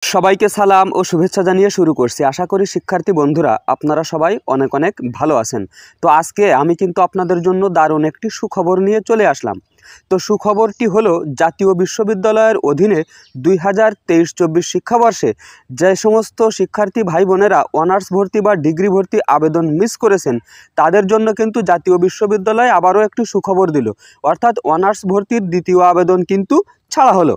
সবাইকে সালাম ও শুভেচ্ছা জানিয়ে শুরু করছি। আশা করি শিক্ষার্থী বন্ধুরা আপনারা সবাই অনেক অনেক ভালো আছেন। তো আজকে আমি কিন্তু আপনাদের জন্য দারুণ একটি সুখবর নিয়ে চলে আসলাম। তো সুখবরটি হলো জাতীয় বিশ্ববিদ্যালয়ের অধীনে 2023-24 শিক্ষাবর্ষে যে সমস্ত শিক্ষার্থী ভাই বোনেরা অনার্স ভর্তি বা ডিগ্রি ভর্তি আবেদন মিস করেছেন তাদের জন্য কিন্তু জাতীয় বিশ্ববিদ্যালয় আবারও একটি সুখবর দিল, অর্থাৎ অনার্স ভর্তির দ্বিতীয় আবেদন কিন্তু ছাড়া হলো।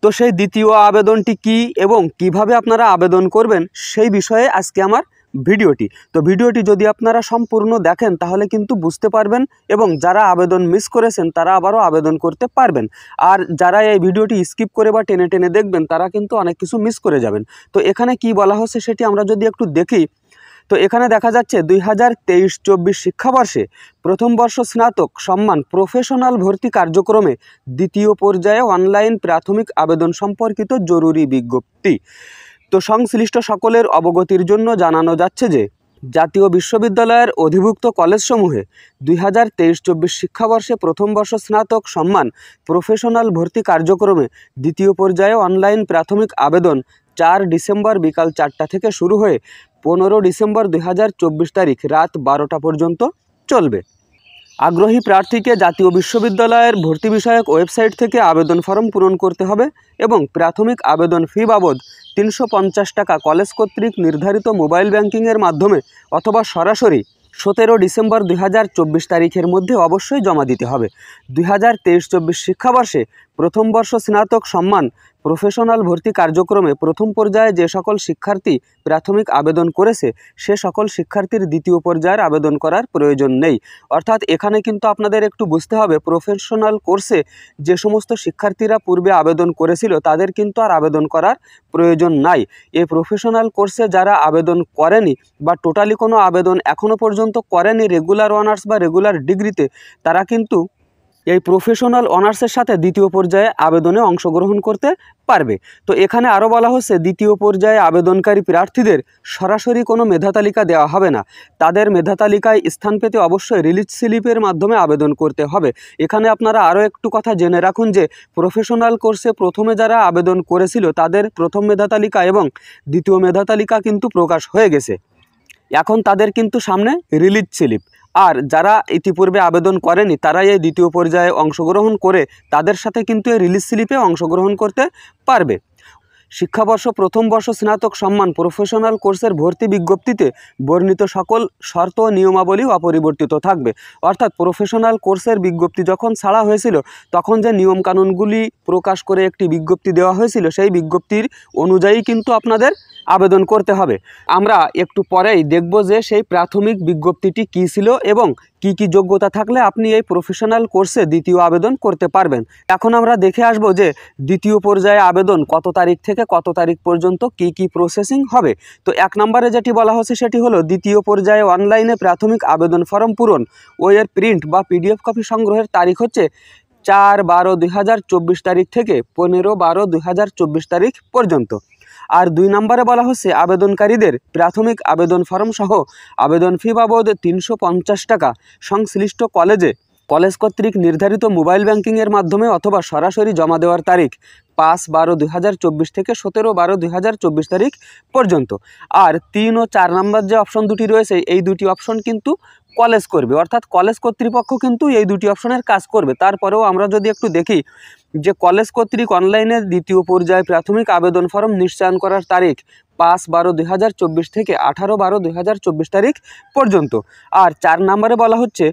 তো সেই দ্বিতীয় আবেদনটি কি এবং কিভাবে আপনারা আবেদন করবেন সেই বিষয়ে আজকে আমার ভিডিওটি। তো ভিডিওটি যদি আপনারা সম্পূর্ণ দেখেন তাহলে কিন্তু বুঝতে পারবেন এবং যারা আবেদন মিস করেছেন তারা আবারও আবেদন করতে পারবেন। আর যারা এই ভিডিওটি স্কিপ করে বা টেনে টেনে দেখবেন তারা কিন্তু অনেক কিছু মিস করে যাবেন। তো এখানে কি বলা হচ্ছে সেটি আমরা যদি একটু দেখি, তো এখানে দেখা যাচ্ছে 2023-24 শিক্ষাবর্ষে প্রথম বর্ষ স্নাতক সম্মান প্রফেশনাল ভর্তি কার্যক্রমে দ্বিতীয় পর্যায়ে অনলাইন প্রাথমিক আবেদন সম্পর্কিত জরুরি বিজ্ঞপ্তি। তো সংশ্লিষ্ট সকলের অবগতির জন্য জানানো যাচ্ছে যে জাতীয় বিশ্ববিদ্যালয়ের অধিভুক্ত কলেজসমূহে 2023-24 শিক্ষাবর্ষে প্রথম বর্ষ স্নাতক সম্মান প্রফেশনাল ভর্তি কার্যক্রমে দ্বিতীয় পর্যায়ে অনলাইন প্রাথমিক আবেদন 4 ডিসেম্বর বিকাল 4টা থেকে শুরু হয়ে 15 ডিসেম্বর 2024 তারিখ রাত 12টা পর্যন্ত চলবে। আগ্রহী প্রার্থীকে জাতীয় বিশ্ববিদ্যালয়ের ভর্তি বিষয়ক ওয়েবসাইট থেকে আবেদন ফর্ম পূরণ করতে হবে এবং প্রাথমিক আবেদন ফি বাবদ 350 টাকা কলেজ কর্তৃক নির্ধারিত মোবাইল ব্যাংকিংয়ের মাধ্যমে অথবা সরাসরি 17 ডিসেম্বর 2024 তারিখের মধ্যে অবশ্যই জমা দিতে হবে। 2023-24 শিক্ষাবর্ষে প্রথম বর্ষ স্নাতক সম্মান প্রফেশনাল ভর্তি কার্যক্রমে প্রথম পর্যায়ে যে সকল শিক্ষার্থী প্রাথমিক আবেদন করেছে সে সকল শিক্ষার্থীর দ্বিতীয় পর্যায়ের আবেদন করার প্রয়োজন নেই। অর্থাৎ এখানে কিন্তু আপনাদের একটু বুঝতে হবে, প্রফেশনাল কোর্সে যে সমস্ত শিক্ষার্থীরা পূর্বে আবেদন করেছিল তাদের কিন্তু আর আবেদন করার প্রয়োজন নাই। এই প্রফেশনাল কোর্সে যারা আবেদন করেনি বা টোটালি কোনো আবেদন এখনও পর্যন্ত করেনি রেগুলার অনার্স বা রেগুলার ডিগ্রিতে, তারা কিন্তু এই প্রফেশনাল অনার্সের সাথে দ্বিতীয় পর্যায়ে আবেদনে অংশগ্রহণ করতে পারবে। তো এখানে আরও বলা হচ্ছে দ্বিতীয় পর্যায়ে আবেদনকারী প্রার্থীদের সরাসরি কোনো মেধা তালিকা দেওয়া হবে না, তাদের মেধা তালিকায় স্থান পেতে অবশ্যই রিলিজ স্লিপের মাধ্যমে আবেদন করতে হবে। এখানে আপনারা আরও একটু কথা জেনে রাখুন যে প্রফেশনাল কোর্সে প্রথমে যারা আবেদন করেছিল তাদের প্রথম মেধা তালিকা এবং দ্বিতীয় মেধা তালিকা কিন্তু প্রকাশ হয়ে গেছে, এখন তাদের কিন্তু সামনে রিলিজ স্লিপ। আর যারা ইতিপূর্বে আবেদন করেনি তারা এই দ্বিতীয় পর্যায়ে অংশগ্রহণ করে তাদের সাথে কিন্তু এই রিলিজ স্লিপে অংশগ্রহণ করতে পারবে। শিক্ষাবর্ষ প্রথম বর্ষ স্নাতক সম্মান প্রফেশনাল কোর্সের ভর্তি বিজ্ঞপ্তিতে বর্ণিত সকল শর্ত ও নিয়মাবলী অপরিবর্তিত থাকবে। অর্থাৎ প্রফেশনাল কোর্সের বিজ্ঞপ্তি যখন ছাড়া হয়েছিল তখন যে নিয়মকানুনগুলি প্রকাশ করে একটি বিজ্ঞপ্তি দেওয়া হয়েছিল সেই বিজ্ঞপ্তির অনুযায়ী কিন্তু আপনাদের আবেদন করতে হবে। আমরা একটু পরেই দেখব যে সেই প্রাথমিক বিজ্ঞপ্তিটি কী ছিল এবং কি কি যোগ্যতা থাকলে আপনি এই প্রফেশনাল কোর্সে দ্বিতীয় আবেদন করতে পারবেন। এখন আমরা দেখে আসব যে দ্বিতীয় পর্যায়ে আবেদন কত তারিখ থেকে কত তারিখ পর্যন্ত কি কি প্রসেসিং হবে। তো 1 নম্বরে যেটি বলা হচ্ছে সেটি হলো দ্বিতীয় পর্যায়ে অনলাইনে প্রাথমিক আবেদন ফর্ম পূরণ ও এর প্রিন্ট বা পিডিএফ কপি সংগ্রহের তারিখ হচ্ছে 4/12/2024 তারিখ থেকে 15/12/2024 তারিখ পর্যন্ত। আর 2 নম্বরে বলা হচ্ছে আবেদনকারীদের প্রাথমিক আবেদন ফর্ম সহ আবেদন ফি বাবদ 350 টাকা সংশ্লিষ্ট কলেজ কর্তৃক নির্ধারিত মোবাইল ব্যাংকিংয়ের মাধ্যমে অথবা সরাসরি জমা দেওয়ার তারিখ 5/12/2024 থেকে 17/12/2024 তারিখ পর্যন্ত। আর 3 ও 4 নম্বর যে অপশন দুটি রয়েছে এই দুটি অপশন কিন্তু কলেজ করবে, অর্থাৎ কলেজ কর্তৃপক্ষ কিন্তু এই দুটি অপশনের কাজ করবে। তারপরেও আমরা যদি একটু দেখি যে কলেজ কর্তৃক অনলাইনে দ্বিতীয় পর্যায়ে প্রাথমিক আবেদন ফর্ম নিশ্চয়ন করার তারিখ 5/12/2024 থেকে 18/12/2024 তারিখ পর্যন্ত। আর 4 নম্বরে বলা হচ্ছে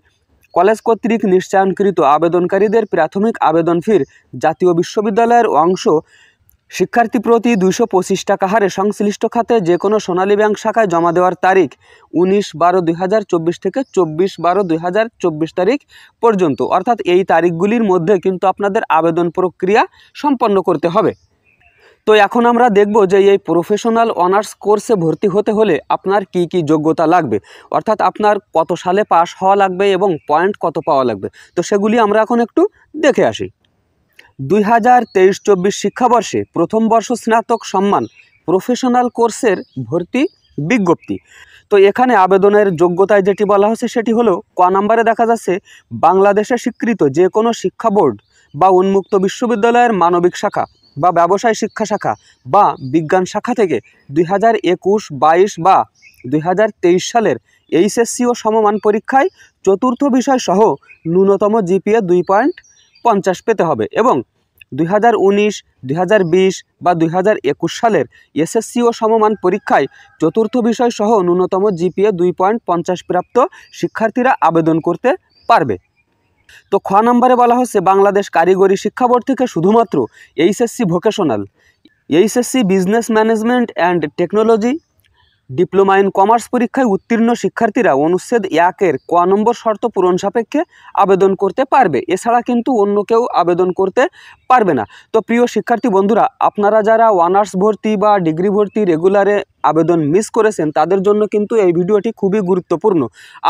কলেজ কর্তৃক নিশ্চয়নকৃত আবেদনকারীদের প্রাথমিক আবেদন ফির জাতীয় বিশ্ববিদ্যালয়ের অংশ শিক্ষার্থী প্রতি 225 টাকা হারে সংশ্লিষ্ট খাতে যে কোনো সোনালী ব্যাংক শাখায় জমা দেওয়ার তারিখ 19/12/2024 থেকে 24/12/2024 তারিখ পর্যন্ত। অর্থাৎ এই তারিখগুলির মধ্যে কিন্তু আপনাদের আবেদন প্রক্রিয়া সম্পন্ন করতে হবে। তো এখন আমরা দেখব যে এই প্রফেশনাল অনার্স কোর্সে ভর্তি হতে হলে আপনার কি কি যোগ্যতা লাগবে, অর্থাৎ আপনার কত সালে পাস হওয়া লাগবে এবং পয়েন্ট কত পাওয়া লাগবে। তো সেগুলি আমরা এখন একটু দেখে আসি। 2023-24 শিক্ষাবর্ষে প্রথম বর্ষ স্নাতক সম্মান প্রফেশনাল কোর্সের ভর্তি বিজ্ঞপ্তি। তো এখানে আবেদনের যোগ্যতায় যেটি বলা হচ্ছে সেটি হলো ক নম্বরে দেখা যাচ্ছে বাংলাদেশে স্বীকৃত যে কোনো শিক্ষা বোর্ড বা উন্মুক্ত বিশ্ববিদ্যালয়ের মানবিক শাখা বা ব্যবসায় শিক্ষা শাখা বা বিজ্ঞান শাখা থেকে 2021-22 বা 2023 সালের এইচএসসি ও সমমান পরীক্ষায় চতুর্থ বিষয় সহ ন্যূনতম জিপিএ 2.50 পেতে হবে এবং 2019, 2020 বা 2021 সালের এসএসসি ও সমমান পরীক্ষায় চতুর্থ বিষয় সহ ন্যূনতম জিপিএ 2.50 প্রাপ্ত শিক্ষার্থীরা আবেদন করতে পারবে। তো খ নম্বরে বলা হচ্ছে বাংলাদেশ কারিগরি শিক্ষা বোর্ড থেকে শুধুমাত্র HSC vocational, HSC business management and technology, diploma in commerce পরীক্ষায় উত্তীর্ণ শিক্ষার্থীরা অনুচ্ছেদ 1-এর ক নম্বর শর্ত পূরণ সাপেক্ষে আবেদন করতে পারবে। এছাড়া কিন্তু অন্য কেউ আবেদন করতে পারবে না। তো প্রিয় শিক্ষার্থী বন্ধুরা, আপনারা যারা অনার্স ভর্তি বা ডিগ্রি ভর্তি রেগুলারে আবেদন মিস করেছেন তাদের জন্য কিন্তু এই ভিডিওটি খুবই গুরুত্বপূর্ণ।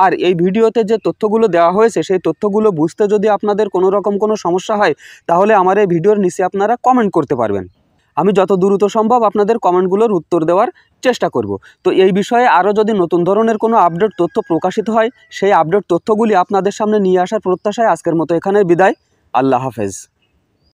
আর এই ভিডিওতে যে তথ্যগুলো দেওয়া হয়েছে সেই তথ্যগুলো বুঝতে যদি আপনাদের কোনো রকম কোনো সমস্যা হয় তাহলে আমার এই ভিডিওর নিচে আপনারা কমেন্ট করতে পারবেন। আমি যত দ্রুত সম্ভব আপনাদের কমেন্টগুলোর উত্তর দেওয়ার চেষ্টা করব। তো এই বিষয়ে আরও যদি নতুন ধরনের কোনো আপডেট তথ্য প্রকাশিত হয় সেই আপডেট তথ্যগুলি আপনাদের সামনে নিয়ে আসার প্রত্যাশায় আজকের মতো এখানে বিদায়। আল্লাহ হাফেজ।